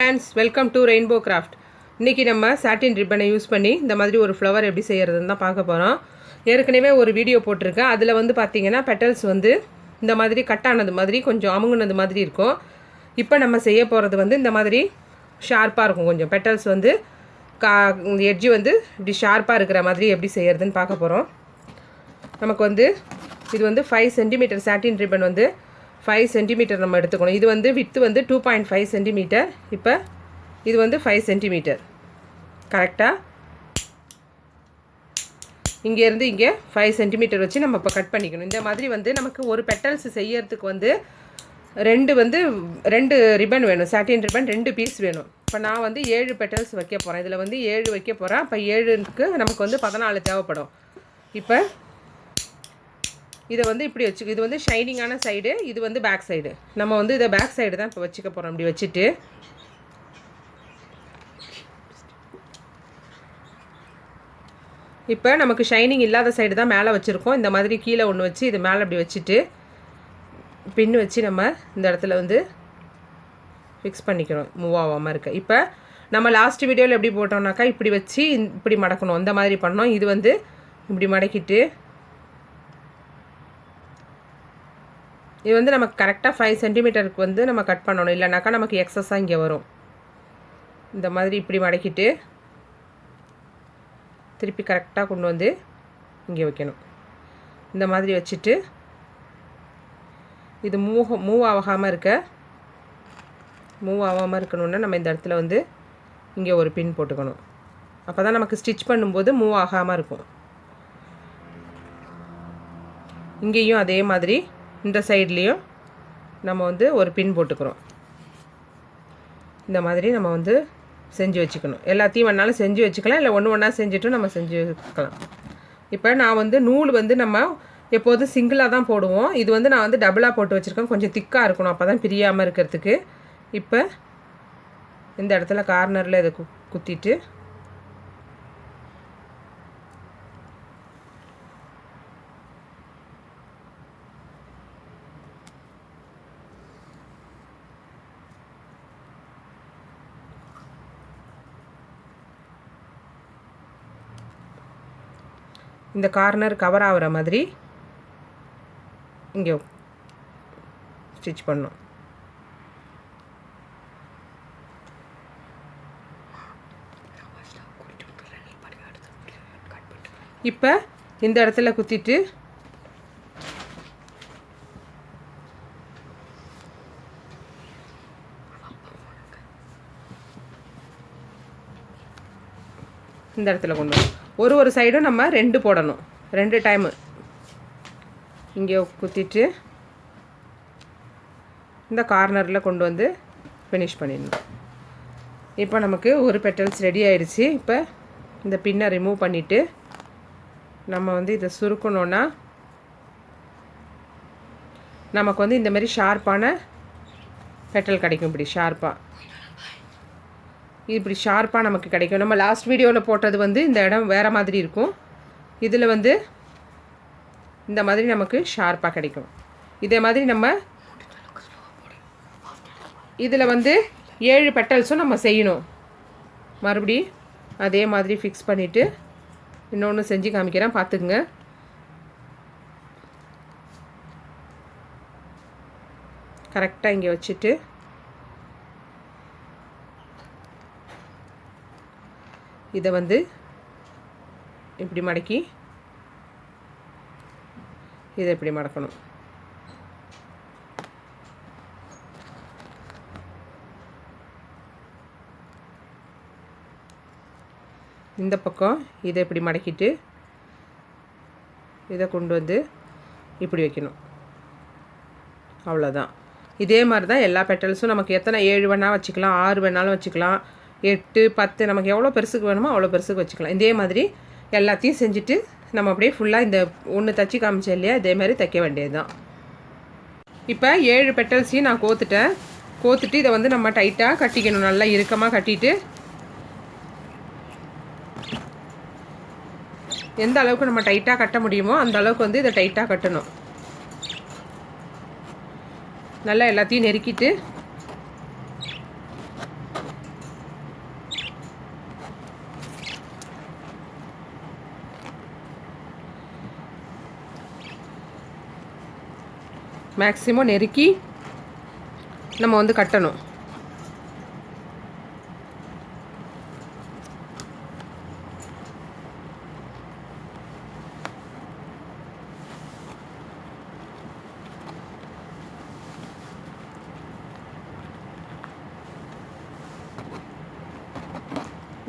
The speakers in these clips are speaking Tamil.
Friends, welcome to rainbow craft. இன்றைக்கி நம்ம சாட்டின் ரிப்பனை யூஸ் பண்ணி இந்த மாதிரி ஒரு ஃப்ளவர் எப்படி செய்கிறதுன்னு தான் பார்க்க போகிறோம். ஏற்கனவே ஒரு வீடியோ போட்டிருக்கேன். அதில் வந்து பார்த்திங்கன்னா பெட்டல்ஸ் வந்து இந்த மாதிரி கட் ஆனது மாதிரி கொஞ்சம் அமுங்குனது மாதிரி இருக்கும். இப்போ நம்ம செய்ய போகிறது வந்து இந்த மாதிரி ஷார்ப்பாக இருக்கும். கொஞ்சம் பெட்டல்ஸ் வந்து எட்ஜு வந்து இப்படி ஷார்ப்பாக இருக்கிற மாதிரி எப்படி செய்கிறதுன்னு பார்க்க போகிறோம். நமக்கு வந்து இது வந்து 5 சென்டிமீட்டர் சாட்டின் ரிப்பன் வந்து 5 சென்டிமீட்டர் நம்ம எடுத்துக்கணும். இது வந்து வித்து வந்து 2.5 சென்டிமீட்டர். இப்போ இது வந்து 5 சென்டிமீட்டர் கரெக்டாக இங்கேருந்து இங்கே 5 சென்டிமீட்டர் வச்சு நம்ம இப்போ கட் பண்ணிக்கணும். இந்த மாதிரி வந்து நமக்கு ஒரு பெட்டல்ஸ் செய்யறதுக்கு வந்து ரெண்டு ரிப்பன் வேணும். சாட்டின் ரிப்பன் 2 பீஸ் வேணும். இப்போ நான் வந்து 7 பெட்டல்ஸ் வைக்க போகிறேன். இதில் வந்து 7 வைக்க போகிறேன். அப்போ 7க்கு நமக்கு வந்து 14 தேவைப்படும். இப்போ இதை வந்து இப்படி வச்சுக்க. இது வந்து ஷைனிங்கான சைடு, இது வந்து பேக் சைடு. நம்ம வந்து இதை பேக் சைடு தான் இப்போ வச்சுக்க போகிறோம். இப்படி வச்சுட்டு இப்போ நமக்கு ஷைனிங் இல்லாத சைடு தான் மேலே வச்சுருக்கோம். இந்த மாதிரி கீழே ஒன்று வச்சு இது மேலே இப்படி வச்சுட்டு பின்னு வச்சு நம்ம இந்த இடத்துல வந்து ஃபிக்ஸ் பண்ணிக்கணும், மூவ் ஆகாமல் இருக்க. இப்போ நம்ம லாஸ்ட் வீடியோவில் எப்படி போட்டோம்னாக்கா இப்படி வச்சு இப்படி மடக்கணும், இந்த மாதிரி பண்ணோம். இது வந்து இப்படி மடக்கிட்டு இது வந்து நமக்கு கரெக்டாக 5 சென்டிமீட்டருக்கு வந்து நம்ம கட் பண்ணணும். இல்லைனாக்கா நமக்கு எக்ஸஸாக இங்கே வரும். இந்த மாதிரி இப்படி மடக்கிட்டு திருப்பி கரெக்டாக கொண்டு வந்து இங்கே வைக்கணும். இந்த மாதிரி வச்சுட்டு இது மூவ் ஆகாமல் இருக்கணும்னா நம்ம இந்த இடத்துல வந்து இங்கே ஒரு பின் போட்டுக்கணும். அப்போ தான் நமக்கு ஸ்டிச் பண்ணும்போது மூவ் ஆகாமல் இருக்கும். இங்கேயும் அதே மாதிரி இந்த சைட்லேயும் நம்ம வந்து ஒரு பின் போட்டுக்கிறோம். இந்த மாதிரி நம்ம வந்து செஞ்சு வச்சுக்கணும். எல்லாத்தையும் வேணாலும் செஞ்சு வச்சுக்கலாம், இல்லை ஒன்றா செஞ்சுட்டும் நம்ம செஞ்சு வச்சுக்கலாம். இப்போ நான் வந்து நூல் வந்து நம்ம எப்போதும் சிங்கிளாக தான் போடுவோம். இது வந்து நான் வந்து டபுளாக போட்டு வச்சுருக்கேன். கொஞ்சம் திக்காக இருக்கணும், அப்போ தான் பிரியாமல் இருக்கிறதுக்கு. இப்போ இந்த இடத்துல கார்னரில் இதை குத்திட்டு இந்த கார்னர் கவர் ஆகிற மாதிரி இங்கே ஸ்டிச் பண்ணணும். இப்போ இந்த இடத்துல குத்திட்டு இந்த இடத்துல கொண்டு வரணும். ஒரு சைடும் நம்ம 2 போடணும். 2 டைமு இங்கே குத்திட்டு இந்த கார்னரில் கொண்டு வந்து ஃபினிஷ் பண்ணிடணும். இப்போ நமக்கு ஒரு பெட்டல்ஸ் ரெடி ஆயிடுச்சு. இப்போ இந்த பின்னை ரிமூவ் பண்ணிவிட்டு நம்ம வந்து இதை சுருக்கணுன்னா நமக்கு வந்து இந்த மாதிரி ஷார்ப்பான பெட்டல் கிடைக்கும். இப்படி ஷார்ப்பாக நமக்கு கிடைக்கும். நம்ம லாஸ்ட் வீடியோவில் போட்டது வந்து இந்த இடம் வேறு மாதிரி இருக்கும். இதில் வந்து இந்த மாதிரி நமக்கு ஷார்ப்பாக கிடைக்கும். இதே மாதிரி நம்ம இதில் வந்து 7 பெட்டல்ஸும் நம்ம செய்யணும். மறுபடி அதே மாதிரி ஃபிக்ஸ் பண்ணிவிட்டு இன்னொன்று செஞ்சு காமிக்கிறேன், பார்த்துக்குங்க. கரெக்டாக இங்கே வச்சுட்டு இதை வந்து இப்படி மடக்கி இதை இப்படி மடக்கணும். இந்த பக்கம் இதை இப்படி மடக்கிட்டு இதை கொண்டு வந்து இப்படி வைக்கணும். அவ்வளோதான். இதே மாதிரி தான் எல்லா பெட்டல்ஸும் நமக்கு எத்தனை 7 வேணால் வச்சுக்கலாம், 6 வேணாலும் வச்சுக்கலாம், 8, 10 நமக்கு எவ்வளோ பெருசுக்கு வேணுமோ அவ்வளோ பெருசுக்கு வச்சுக்கலாம். இதே மாதிரி எல்லாத்தையும் செஞ்சுட்டு நம்ம அப்படியே ஃபுல்லாக இந்த ஒன்று தச்சு காமிச்சேன் இல்லையா, இதே மாதிரி தைக்க வேண்டியது தான். இப்போ 7 பெட்டல்ஸையும் நான் கோத்துட்டு இதை வந்து நம்ம டைட்டாக கட்டிக்கணும். நல்லா இறுக்கமாக கட்டிட்டு எந்த அளவுக்கு நம்ம டைட்டாக கட்ட முடியுமோ அந்த அளவுக்கு வந்து இதை டைட்டாக கட்டணும். நல்லா எல்லாத்தையும் நெருக்கிட்டு மேக்ஸிமம் நெருக்கி நம்ம வந்து கட்டணும்.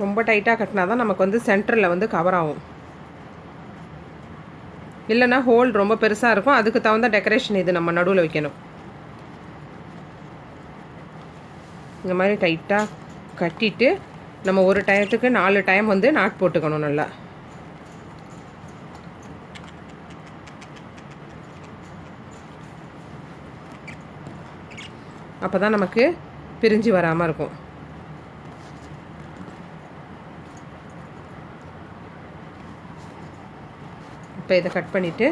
ரொம்ப டைட்டாக கட்டினா தான் நமக்கு வந்து சென்டரில் வந்து கவர் ஆகும். இல்லைனா ஹோல் ரொம்ப பெருசாக இருக்கும். அதுக்கு தகுந்த டெக்கரேஷன் இது நம்ம நடுவில் வைக்கணும். இந்த மாதிரி டைட்டாக கட்டிட்டு நம்ம ஒரு டயத்துக்கு 4 டைம் வந்து நாட் போட்டுக்கணும் நல்லா. அப்போ தான் நமக்கு பிரிஞ்சு வராமல் இருக்கும். இப்போ இதை கட் பண்ணிவிட்டு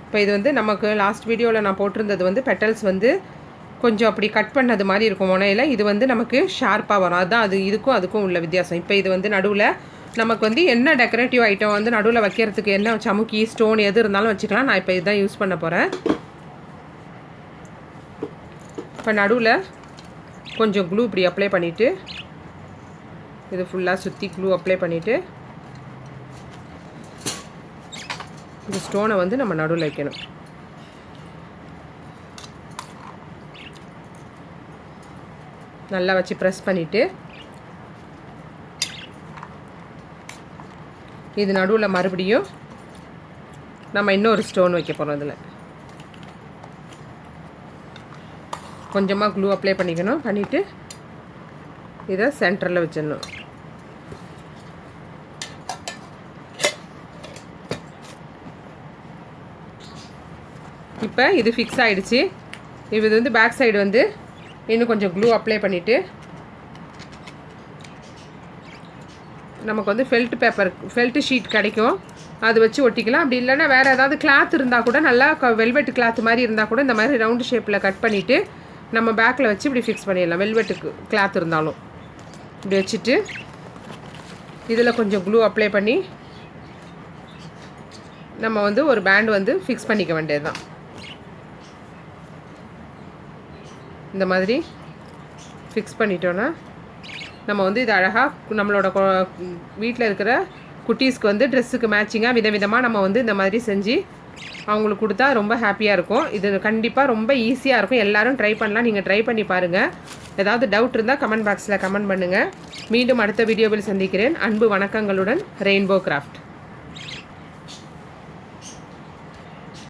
இப்போ இது வந்து நமக்கு லாஸ்ட் வீடியோவில் நான் போட்டிருந்தது வந்து பெட்டல்ஸ் வந்து கொஞ்சம் அப்படி கட் பண்ணது மாதிரி இருக்கும் முனையில். இது வந்து நமக்கு ஷார்ப்பாக வரும். அதுதான் அது இதுக்கும் அதுக்கும் உள்ள வித்தியாசம். இப்போ இது வந்து நடுவில் நமக்கு வந்து என்ன டெக்கரேட்டிவ் ஐட்டம் வந்து நடுவில் வைக்கிறதுக்கு என்ன சமுக்கி ஸ்டோன் எது இருந்தாலும் வச்சுக்கலாம். நான் இப்போ இதுதான் யூஸ் பண்ண போகிறேன். இப்போ நடுவில் கொஞ்சம் க்ளூ இப்படி அப்ளை பண்ணிவிட்டு இது ஃபுல்லாக சுற்றி க்ளூ அப்ளை பண்ணிவிட்டு இந்த ஸ்டோனை வந்து நம்ம நடுவில் வைக்கணும். நல்லா வச்சு ப்ரெஸ் பண்ணிவிட்டு இது நடுவில் மறுபடியும் நம்ம இன்னொரு ஸ்டோன் வைக்க போகிறோம். இதில் கொஞ்சமாக க்ளூ அப்ளை பண்ணிக்கணும். பண்ணிவிட்டு இதை சென்டரில் வச்சிடணும். இப்போ இது ஃபிக்ஸ் ஆகிடுச்சு. இது வந்து பேக் சைடு வந்து இன்னும் கொஞ்சம் க்ளூ அப்ளை பண்ணிவிட்டு நமக்கு வந்து ஃபெல்ட் ஷீட் கிடைக்கும், அது வச்சு ஒட்டிக்கலாம். அப்படி இல்லைன்னா வேறு ஏதாவது கிளாத் இருந்தால் கூட நல்லா வெல்வெட் கிளாத் மாதிரி இருந்தால் கூட இந்த மாதிரி ரவுண்டு ஷேப்பில் கட் பண்ணிவிட்டு நம்ம பேக்கில் வச்சு இப்படி ஃபிக்ஸ் பண்ணிடலாம். வெல்வெட்டுக்கு கிளாத் இருந்தாலும் இப்படி வச்சுட்டு இதில் கொஞ்சம் க்ளூ அப்ளை பண்ணி நம்ம வந்து ஒரு பேண்ட் வந்து ஃபிக்ஸ் பண்ணிக்க வேண்டியது தான். இந்த மாதிரி ஃபிக்ஸ் பண்ணிட்டோன்னா நம்ம வந்து இது அழகாக நம்மளோட வீட்டில் இருக்கிற குட்டீஸ்க்கு வந்து ட்ரெஸ்ஸுக்கு மேட்சிங்காக விதவிதமாக நம்ம வந்து இந்த மாதிரி செஞ்சு அவங்களுக்கு கொடுத்தா ரொம்ப ஹாப்பியாக இருக்கும். இது கண்டிப்பாக ரொம்ப ஈஸியாக இருக்கும். எல்லோரும் ட்ரை பண்ணலாம். நீங்கள் ட்ரை பண்ணி பாருங்கள். ஏதாவது டவுட் இருந்தால் கமெண்ட் பாக்ஸில் கமெண்ட் பண்ணுங்கள். மீண்டும் அடுத்த வீடியோவில் சந்திக்கிறேன். அன்பு வணக்கங்களுடன் ரெயின்போ கிராஃப்ட்.